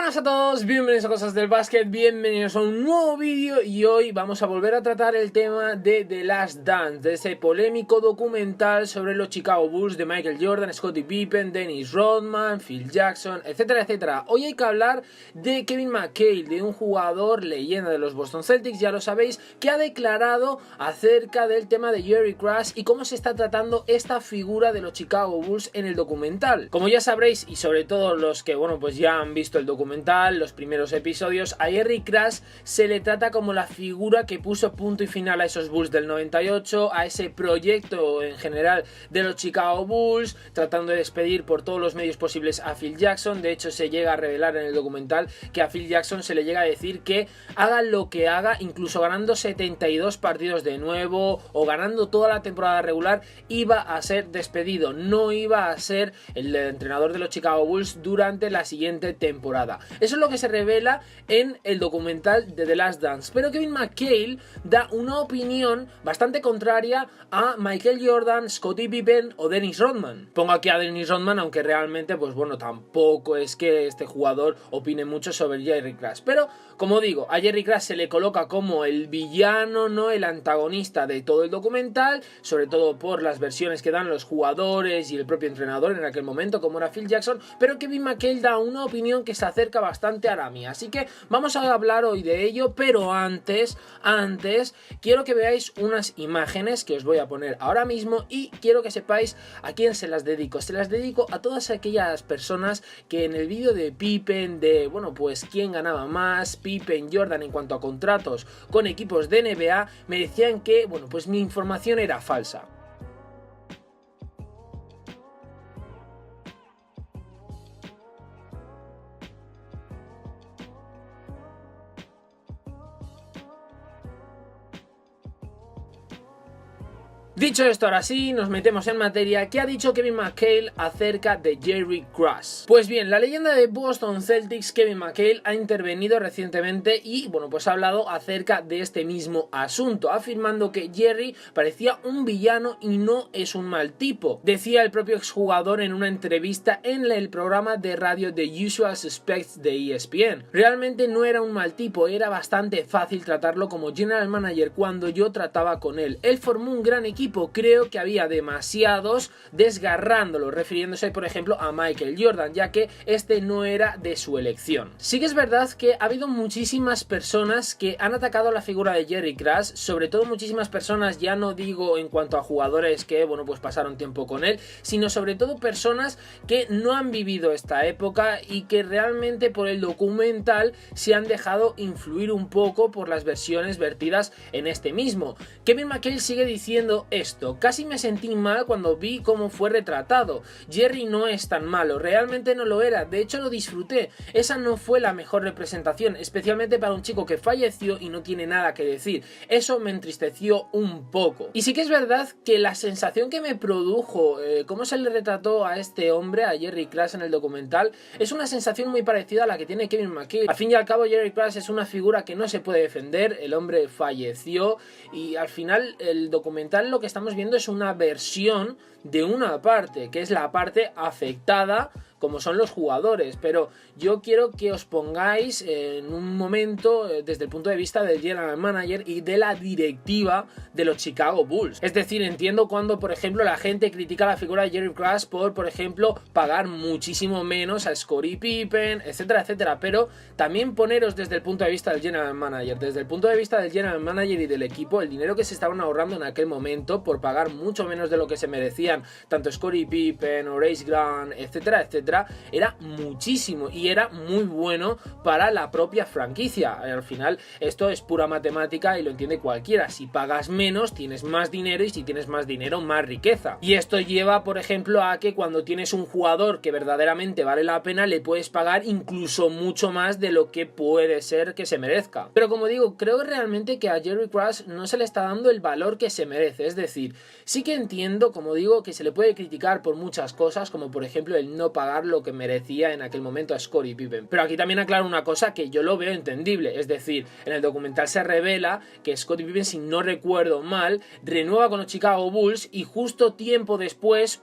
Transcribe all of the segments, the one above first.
Buenas a todos, bienvenidos a Cosas del Básquet, bienvenidos a un nuevo vídeo y hoy vamos a volver a tratar el tema de The Last Dance, de ese polémico documental sobre los Chicago Bulls de Michael Jordan, Scottie Pippen, Dennis Rodman, Phil Jackson, etcétera, etcétera. Hoy hay que hablar de Kevin McHale, de un jugador leyenda de los Boston Celtics, ya lo sabéis, que ha declarado acerca del tema de Jerry Krause y cómo se está tratando esta figura de los Chicago Bulls en el documental. Como ya sabréis, y sobre todo los que, pues ya han visto el documental, los primeros episodios, a Jerry Krause se le trata como la figura que puso punto y final a esos Bulls del 98, a ese proyecto en general de los Chicago Bulls, tratando de despedir por todos los medios posibles a Phil Jackson. De hecho, se llega a revelar en el documental que a Phil Jackson se le llega a decir que haga lo que haga, incluso ganando 72 partidos de nuevo o ganando toda la temporada regular, iba a ser despedido, no iba a ser el entrenador de los Chicago Bulls durante la siguiente temporada. Eso es lo que se revela en el documental de The Last Dance. Pero Kevin McHale da una opinión bastante contraria a Michael Jordan, Scottie Pippen o Dennis Rodman. Pongo aquí a Dennis Rodman, aunque realmente, tampoco es que este jugador opine mucho sobre Jerry Krause. Pero, como digo, a Jerry Krause se le coloca como el villano, no el antagonista de todo el documental, sobre todo por las versiones que dan los jugadores y el propio entrenador en aquel momento, como era Phil Jackson. Pero Kevin McHale da una opinión que se acerca bastante a la mía, así que vamos a hablar hoy de ello. Pero antes quiero que veáis unas imágenes que os voy a poner ahora mismo y quiero que sepáis a quién se las dedico. Se las dedico a todas aquellas personas que en el vídeo de Pippen, de quién ganaba más, Pippen, Jordan, en cuanto a contratos con equipos de NBA, me decían que mi información era falsa. Dicho esto, ahora sí, nos metemos en materia. ¿Qué ha dicho Kevin McHale acerca de Jerry Krause? Pues bien, la leyenda de Boston Celtics, Kevin McHale, ha intervenido recientemente y, ha hablado acerca de este mismo asunto, afirmando que Jerry parecía un villano y no es un mal tipo. Decía el propio exjugador en una entrevista en el programa de radio The Usual Suspects de ESPN. Realmente no era un mal tipo, era bastante fácil tratarlo como general manager cuando yo trataba con él. Él formó un gran equipo. Creo que había demasiados desgarrándolo, refiriéndose por ejemplo a Michael Jordan, ya que este no era de su elección. Sí que es verdad que ha habido muchísimas personas que han atacado la figura de Jerry Krause, sobre todo muchísimas personas, ya no digo en cuanto a jugadores que pasaron tiempo con él, sino sobre todo personas que no han vivido esta época y que realmente por el documental se han dejado influir un poco por las versiones vertidas en este mismo. Kevin McHale sigue diciendo esto: casi me sentí mal cuando vi cómo fue retratado. Jerry no es tan malo, realmente no lo era, de hecho lo disfruté. Esa no fue la mejor representación, especialmente para un chico que falleció y no tiene nada que decir. Eso me entristeció un poco. Y sí que es verdad que la sensación que me produjo cómo se le retrató a este hombre, a Jerry Krause, en el documental, es una sensación muy parecida a la que tiene Kevin McHale. Al fin y al cabo, Jerry Krause es una figura que no se puede defender, el hombre falleció y al final el documental lo que estamos viendo es una versión de una parte, que es la parte afectada, como son los jugadores. Pero yo quiero que os pongáis en un momento desde el punto de vista del general manager y de la directiva de los Chicago Bulls. Es decir, entiendo cuando, por ejemplo, la gente critica la figura de Jerry Krause por ejemplo, pagar muchísimo menos a Scottie Pippen, etcétera, etcétera. Pero también poneros desde el punto de vista del general manager. Desde el punto de vista del general manager y del equipo, el dinero que se estaban ahorrando en aquel momento por pagar mucho menos de lo que se merecían tanto Scottie Pippen, Horace Grant, etcétera, etcétera, era muchísimo y era muy bueno para la propia franquicia. Al final esto es pura matemática y lo entiende cualquiera. Si pagas menos tienes más dinero y si tienes más dinero más riqueza. Y esto lleva, por ejemplo, a que cuando tienes un jugador que verdaderamente vale la pena le puedes pagar incluso mucho más de lo que puede ser que se merezca. Pero como digo, creo realmente que a Jerry Krause no se le está dando el valor que se merece. Es decir, sí que entiendo, como digo, que se le puede criticar por muchas cosas, como por ejemplo el no pagar pagar lo que merecía en aquel momento a Scottie Pippen. Pero aquí también aclaro una cosa que yo lo veo entendible, es decir, en el documental se revela que Scottie Pippen, si no recuerdo mal, renueva con los Chicago Bulls y justo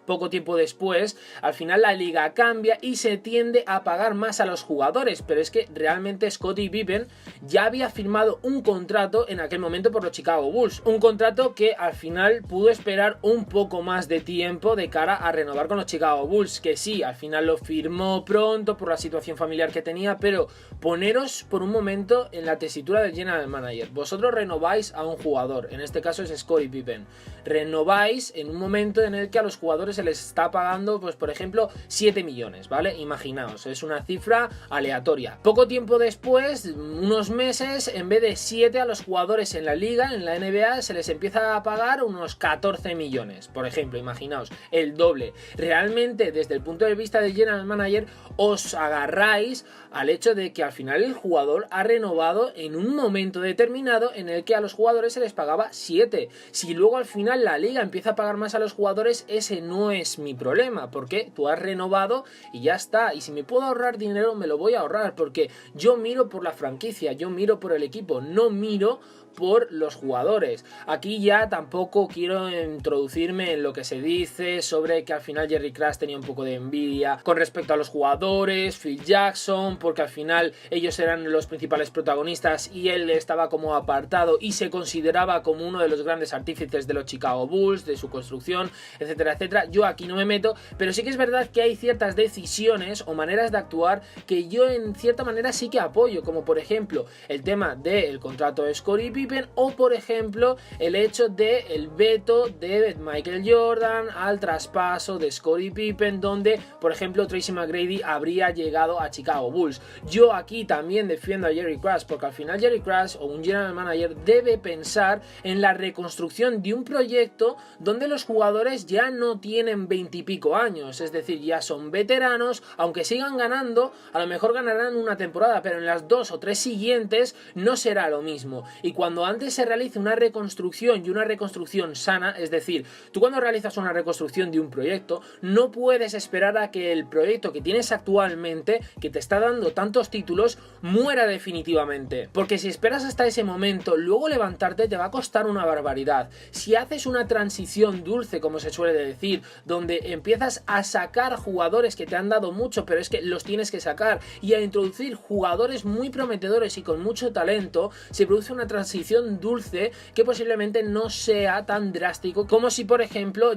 poco tiempo después, al final la liga cambia y se tiende a pagar más a los jugadores, pero es que realmente Scottie Pippen ya había firmado un contrato en aquel momento por los Chicago Bulls, un contrato que al final pudo esperar un poco más de tiempo de cara a renovar con los Chicago Bulls, que sí, al final lo firmó pronto por la situación familiar que tenía, pero poneros por un momento en la tesitura del general manager. Vosotros renováis a un jugador, en este caso es Scottie Pippen, renováis en un momento en el que a los jugadores se les está pagando, pues por ejemplo 7 millones, ¿vale? Imaginaos, es una cifra aleatoria. Poco tiempo después, unos meses, en vez de 7 a los jugadores en la liga, en la NBA, se les empieza a pagar unos 14 millones, por ejemplo, imaginaos, el doble. Realmente, desde el punto de vista del general manager, os agarráis al hecho de que al final el jugador ha renovado en un momento determinado en el que a los jugadores se les pagaba 7. Si luego al final la liga empieza a pagar más a los jugadores, ese no es mi problema, porque tú has renovado y ya está. Y si me puedo ahorrar dinero, me lo voy a ahorrar, porque yo miro por la franquicia, yo miro por el equipo, no miro por los jugadores. Aquí ya tampoco quiero introducirme en lo que se dice sobre que al final Jerry Krause tenía un poco de envidia con respecto a los jugadores, Phil Jackson, porque al final ellos eran los principales protagonistas y él estaba como apartado y se consideraba como uno de los grandes artífices de los Chicago Bulls, de su construcción, etcétera, etcétera. Yo aquí no me meto, pero sí que es verdad que hay ciertas decisiones o maneras de actuar que yo en cierta manera sí que apoyo, como por ejemplo el tema del contrato de Scottie Pippen, o por ejemplo el hecho del veto de Michael Jordan al traspaso de Scottie Pippen, donde por ejemplo Tracy McGrady habría llegado a Chicago Bulls. Yo aquí también defiendo a Jerry Krause, porque al final Jerry Krause o un general manager debe pensar en la reconstrucción de un proyecto donde los jugadores ya no tienen 20 y pico años, es decir, ya son veteranos, aunque sigan ganando, a lo mejor ganarán una temporada, pero en las 2 o 3 siguientes no será lo mismo. Y cuando antes se realice una reconstrucción y una reconstrucción sana, es decir, tú cuando realizas una reconstrucción de un proyecto no puedes esperar a que el proyecto que tienes actualmente, que te está dando tantos títulos, muera definitivamente, porque si esperas hasta ese momento, luego levantarte te va a costar una barbaridad. Si haces una transición dulce, como se suele decir, donde empiezas a sacar jugadores que te han dado mucho, pero es que los tienes que sacar, y a introducir jugadores muy prometedores y con mucho talento, se produce una transición dulce que posiblemente no sea tan drástico como si por ejemplo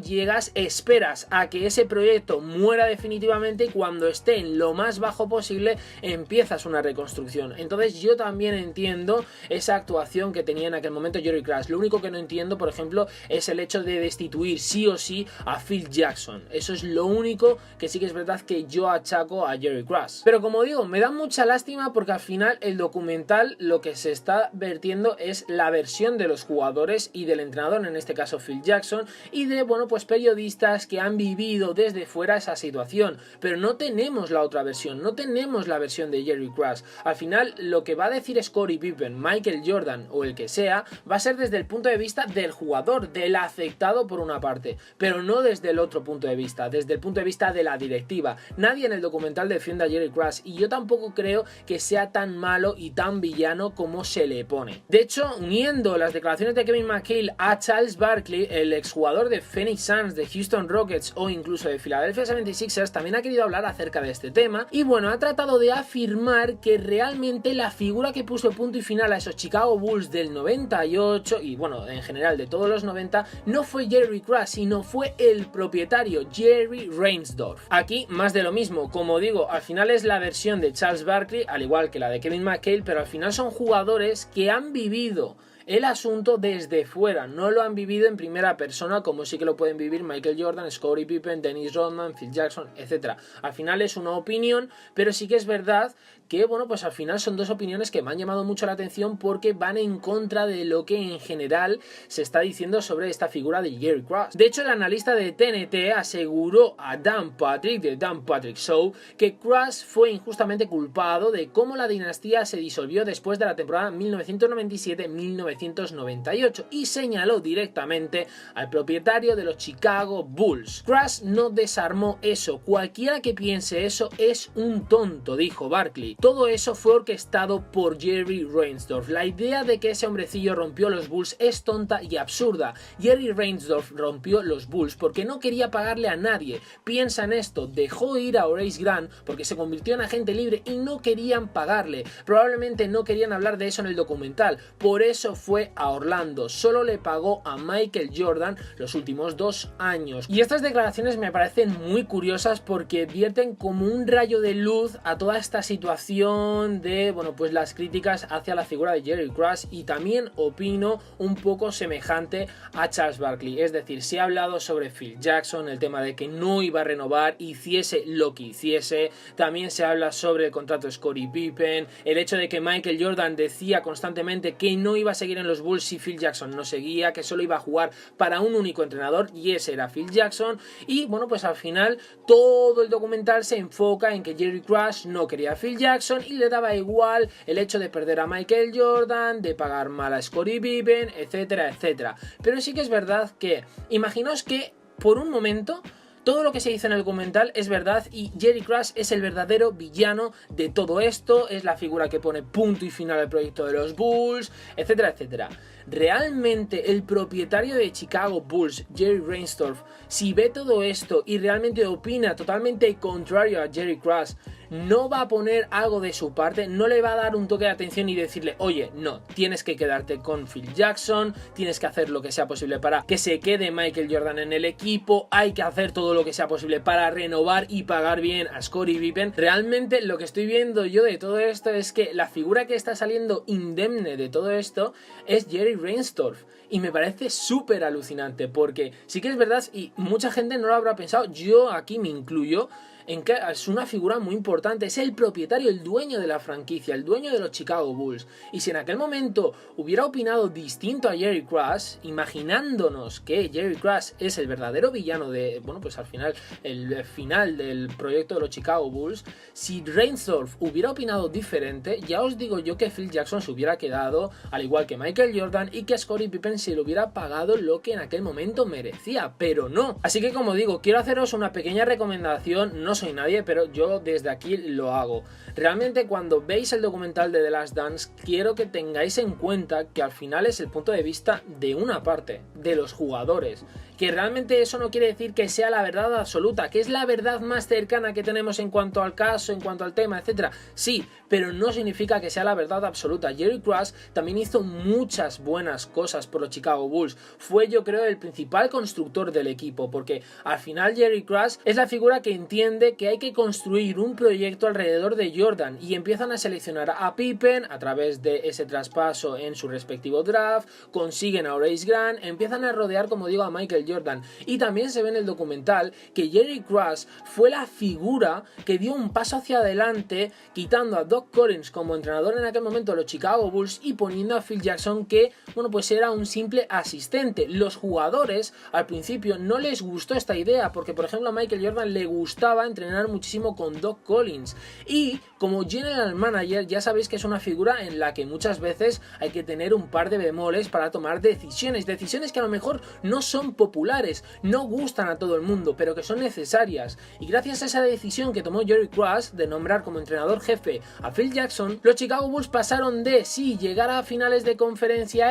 esperas a que ese proyecto muera definitivamente y cuando esté en lo más bajo posible empiezas una reconstrucción. Entonces yo también entiendo esa actuación que tenía en aquel momento Jerry Krause. Lo único que no entiendo, por ejemplo, es el hecho de destituir sí o sí a Phil Jackson. Eso es lo único que sí que es verdad que yo achaco a Jerry Krause. Pero como digo, me da mucha lástima porque al final el documental lo que se está vertiendo es la versión de los jugadores y del entrenador, en este caso Phil Jackson, y de, bueno, pues periodistas que han vivido desde fuera esa situación, pero no tenemos la otra versión, no tenemos la versión de Jerry Krause. Al final lo que va a decir Scottie Pippen, Michael Jordan o el que sea, va a ser desde el punto de vista del jugador, del afectado por una parte, pero no desde el otro punto de vista, desde el punto de vista de la directiva. Nadie en el documental defiende a Jerry Krause y yo tampoco creo que sea tan malo y tan villano como se le pone. De hecho, uniendo las declaraciones de Kevin McHale a Charles Barkley, el exjugador de Phoenix Suns, de Houston Rockets o incluso de Philadelphia 76ers, también ha querido hablar acerca de este tema y bueno, ha tratado de afirmar que realmente la figura que puso punto y final a esos Chicago Bulls del 98 y bueno, en general de todos los 90 no fue Jerry Krause, sino fue el propietario Jerry Reinsdorf. Aquí más de lo mismo, como digo, al final es la versión de Charles Barkley, al igual que la de Kevin McHale, pero al final son jugadores que han vivido el asunto desde fuera, no lo han vivido en primera persona como sí que lo pueden vivir Michael Jordan, Scottie Pippen, Dennis Rodman, Phil Jackson, etc. Al final es una opinión, pero sí que es verdad que, bueno, pues al final son dos opiniones que me han llamado mucho la atención porque van en contra de lo que en general se está diciendo sobre esta figura de Jerry Krause. De hecho, el analista de TNT aseguró a Dan Patrick, de Dan Patrick Show, que Krause fue injustamente culpado de cómo la dinastía se disolvió después de la temporada 1997-1998. 1998 y señaló directamente al propietario de los Chicago Bulls. Crush no desarmó eso, cualquiera que piense eso es un tonto, dijo Barkley. Todo eso fue orquestado por Jerry Reinsdorf. La idea de que ese hombrecillo rompió los Bulls es tonta y absurda. Jerry Reinsdorf rompió los Bulls porque no quería pagarle a nadie. Piensa en esto, dejó ir a Horace Grant porque se convirtió en agente libre y no querían pagarle. Probablemente no querían hablar de eso en el documental, por eso fue a Orlando. Solo le pagó a Michael Jordan los últimos 2 años. Y estas declaraciones me parecen muy curiosas porque vierten como un rayo de luz a toda esta situación de, bueno, pues las críticas hacia la figura de Jerry Crush, y también opino un poco semejante a Charles Barkley. Es decir, se ha hablado sobre Phil Jackson, el tema de que no iba a renovar, hiciese lo que hiciese. También se habla sobre el contrato de Scottie Pippen, el hecho de que Michael Jordan decía constantemente que no iba a seguir en los Bulls si Phil Jackson no seguía, que solo iba a jugar para un único entrenador y ese era Phil Jackson. Y bueno, pues al final todo el documental se enfoca en que Jerry Crush no quería a Phil Jackson y le daba igual el hecho de perder a Michael Jordan, de pagar mal a Scottie Pippen, etcétera, etcétera. Pero sí que es verdad que, imaginaos que por un momento todo lo que se dice en el documental es verdad y Jerry Crush es el verdadero villano de todo esto, es la figura que pone punto y final al proyecto de los Bulls, etcétera, etcétera. Realmente el propietario de Chicago Bulls, Jerry Reinsdorf, si ve todo esto y realmente opina totalmente contrario a Jerry Crush, no va a poner algo de su parte, no le va a dar un toque de atención y decirle, oye, no, tienes que quedarte con Phil Jackson, tienes que hacer lo que sea posible para que se quede Michael Jordan en el equipo, hay que hacer todo lo que sea posible para renovar y pagar bien a Scottie Pippen. Realmente lo que estoy viendo yo de todo esto es que la figura que está saliendo indemne de todo esto es Jerry Reinsdorf. Y me parece súper alucinante porque sí que es verdad y mucha gente no lo habrá pensado, yo aquí me incluyo, en que es una figura muy importante, es el propietario, el dueño de la franquicia, el dueño de los Chicago Bulls. Y si en aquel momento hubiera opinado distinto a Jerry Crush, imaginándonos que Jerry Crush es el verdadero villano de, bueno, pues al final, el final del proyecto de los Chicago Bulls, si Reinsdorf hubiera opinado diferente, ya os digo yo que Phil Jackson se hubiera quedado, al igual que Michael Jordan, y que a Scottie Pippen se le hubiera pagado lo que en aquel momento merecía, pero no. Así que, como digo, quiero haceros una pequeña recomendación, no soy nadie, pero yo desde aquí lo hago. Realmente cuando veis el documental de The Last Dance, quiero que tengáis en cuenta que al final es el punto de vista de una parte, de los jugadores, que realmente eso no quiere decir que sea la verdad absoluta, que es la verdad más cercana que tenemos en cuanto al caso, en cuanto al tema, etcétera. Sí, pero no significa que sea la verdad absoluta. Jerry Crush también hizo muchas buenas cosas por los Chicago Bulls. Fue, yo creo, el principal constructor del equipo, porque al final Jerry Crush es la figura que entiende que hay que construir un proyecto alrededor de Jordan y empiezan a seleccionar a Pippen a través de ese traspaso en su respectivo draft, consiguen a Horace Grant, empiezan a rodear, como digo, a Michael Jordan. Y también se ve en el documental que Jerry Crush fue la figura que dio un paso hacia adelante, quitando a Doc Collins como entrenador en aquel momento de los Chicago Bulls y poniendo a Phil Jackson, que, bueno, pues era un simple asistente. Los jugadores al principio no les gustó esta idea porque, por ejemplo, a Michael Jordan le gustaba entrenar muchísimo con Doc Collins, y como general manager ya sabéis que es una figura en la que muchas veces hay que tener un par de bemoles para tomar decisiones que a lo mejor no son populares, no gustan a todo el mundo, pero que son necesarias. Y gracias a esa decisión que tomó Jerry Crush de nombrar como entrenador jefe a Phil Jackson, los Chicago Bulls pasaron de sí llegar a finales de conferencia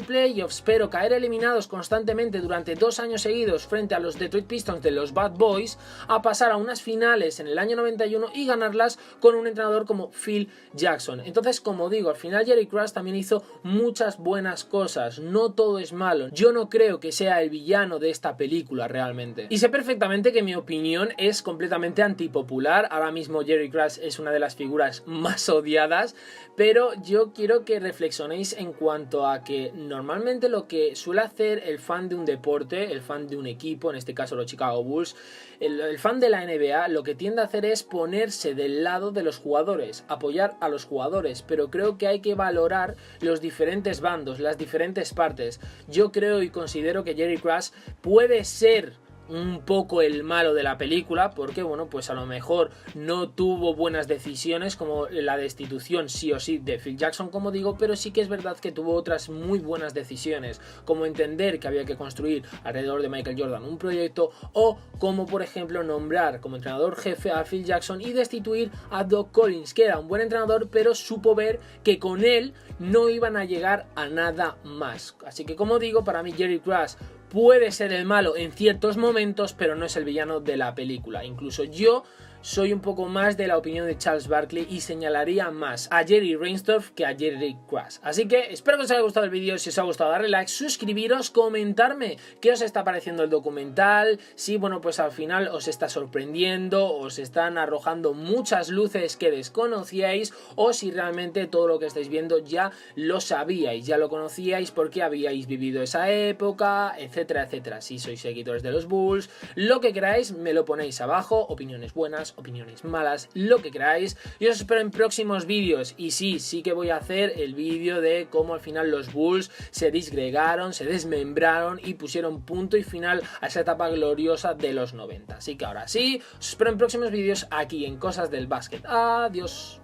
playoffs, pero caer eliminados constantemente durante 2 años seguidos frente a los Detroit Pistons de los Bad Boys, a pasar a unas finales en el año 91 y ganarlas con un entrenador como Phil Jackson. Entonces, como digo, al final Jerry Crush también hizo muchas buenas cosas, no todo es malo. Yo no creo que sea el villano de esta película realmente. Y sé perfectamente que mi opinión es completamente antipopular. Ahora mismo Jerry Crush es una de las figuras más odiadas, pero yo quiero que reflexionéis en cuanto a que normalmente lo que suele hacer el fan de un deporte, el fan de un equipo, en este caso los Chicago Bulls, el fan de la NBA, lo que tiende a hacer es ponerse del lado de los jugadores, apoyar a los jugadores, pero creo que hay que valorar los diferentes bandos, las diferentes partes. Yo creo y considero que Jerry Crush puede ser un poco el malo de la película, porque bueno, pues a lo mejor no tuvo buenas decisiones como la destitución sí o sí de Phil Jackson, como digo, pero sí que es verdad que tuvo otras muy buenas decisiones, como entender que había que construir alrededor de Michael Jordan un proyecto, o como por ejemplo nombrar como entrenador jefe a Phil Jackson y destituir a Doc Collins, que era un buen entrenador, pero supo ver que con él no iban a llegar a nada más. Así que como digo, para mí Jerry Krause puede ser el malo en ciertos momentos, pero no es el villano de la película. Incluso yo soy un poco más de la opinión de Charles Barkley y señalaría más a Jerry Reinsdorf que a Jerry Krause. Así que espero que os haya gustado el vídeo. Si os ha gustado, darle like, suscribiros, comentarme qué os está pareciendo el documental, si bueno, pues al final os está sorprendiendo, os están arrojando muchas luces que desconocíais, o si realmente todo lo que estáis viendo ya lo sabíais, ya lo conocíais porque habíais vivido esa época, etcétera, etcétera. Si sois seguidores de los Bulls, lo que queráis me lo ponéis abajo, opiniones buenas, opiniones malas, lo que queráis. Yo os espero en próximos vídeos, y sí que voy a hacer el vídeo de cómo al final los Bulls se disgregaron, se desmembraron y pusieron punto y final a esa etapa gloriosa de los 90. Así que ahora sí, os espero en próximos vídeos aquí en Cosas del Básquet. Adiós.